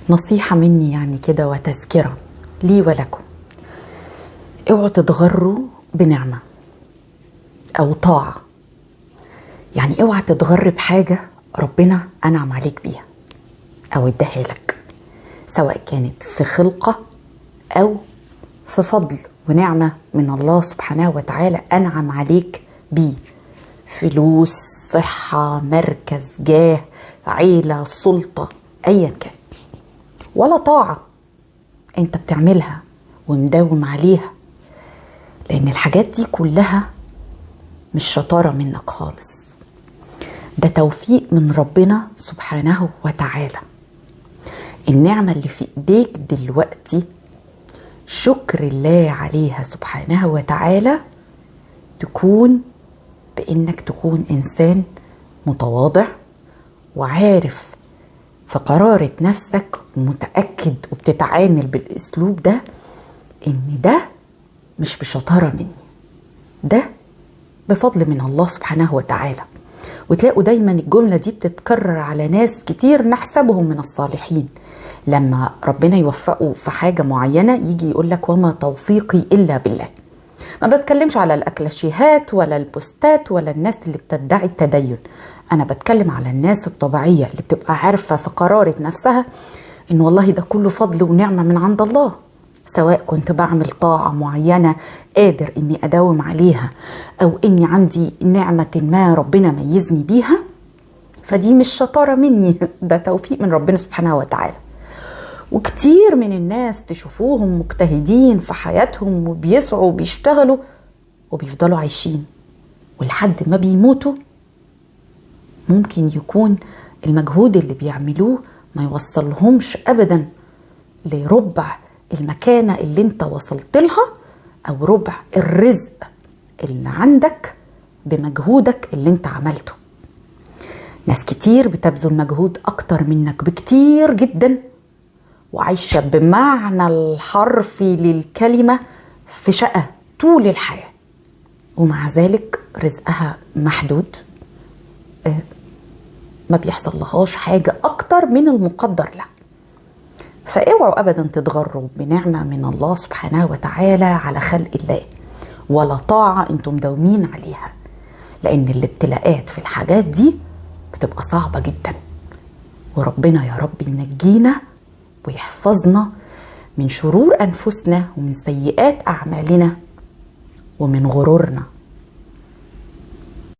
نصيحة مني يعني كده وتذكرة لي ولكم. اوعوا تتغروا بنعمة او طاعة. يعني اوعى تتغر بحاجة ربنا انعم عليك بيها او اداها لك، سواء كانت في خلقة او في فضل ونعمة من الله سبحانه وتعالى انعم عليك بيه، فلوس، صحة، مركز، جاه، عيلة، سلطة، ايا كان. ولا طاعة انت بتعملها ومداوم عليها، لان الحاجات دي كلها مش شطارة منك خالص، ده توفيق من ربنا سبحانه وتعالى. النعمة اللي في ايديك دلوقتي شكر الله عليها سبحانه وتعالى، تكون بانك تكون انسان متواضع وعارف في قرارة نفسك ومتأكد وبتتعامل بالاسلوب ده ان ده مش بشطارة مني، ده بفضل من الله سبحانه وتعالى. وتلاقوا دايما الجملة دي بتتكرر على ناس كتير نحسبهم من الصالحين، لما ربنا يوفقوا في حاجة معينة يجي يقول لك وما توفيقي إلا بالله. ما بتكلمش على الأكلاشيهات ولا البوستات ولا الناس اللي بتدعي التدين، أنا بتكلم على الناس الطبيعية اللي بتبقى عارفة في قرارة نفسها إن والله ده كله فضل ونعمة من عند الله، سواء كنت بعمل طاعة معينة قادر إني أداوم عليها أو إني عندي نعمة ما ربنا ميزني بيها، فدي مش شطارة مني، ده توفيق من ربنا سبحانه وتعالى. وكتير من الناس تشوفوهم مجتهدين في حياتهم وبيسعوا وبيشتغلوا وبيفضلوا عايشين، ولحد ما بيموتوا ممكن يكون المجهود اللي بيعملوه ما يوصلهمش أبدا لربع المكانة اللي انت وصلت لها او ربع الرزق اللي عندك بمجهودك اللي انت عملته. ناس كتير بتبذل مجهود اكتر منك بكتير جدا وعايشة بمعنى الحرفي للكلمة في شقة طول الحياة، ومع ذلك رزقها محدود، ما بيحصل لهاش حاجة اكتر من المقدر لها. فاوعوا ابدا تتغروا بنعمة من الله سبحانه وتعالى على خلق الله، ولا طاعة انتم مداومين عليها، لان الابتلاءات في الحاجات دي بتبقى صعبة جدا. وربنا يا رب ينجينا ويحفظنا من شرور انفسنا ومن سيئات اعمالنا ومن غرورنا.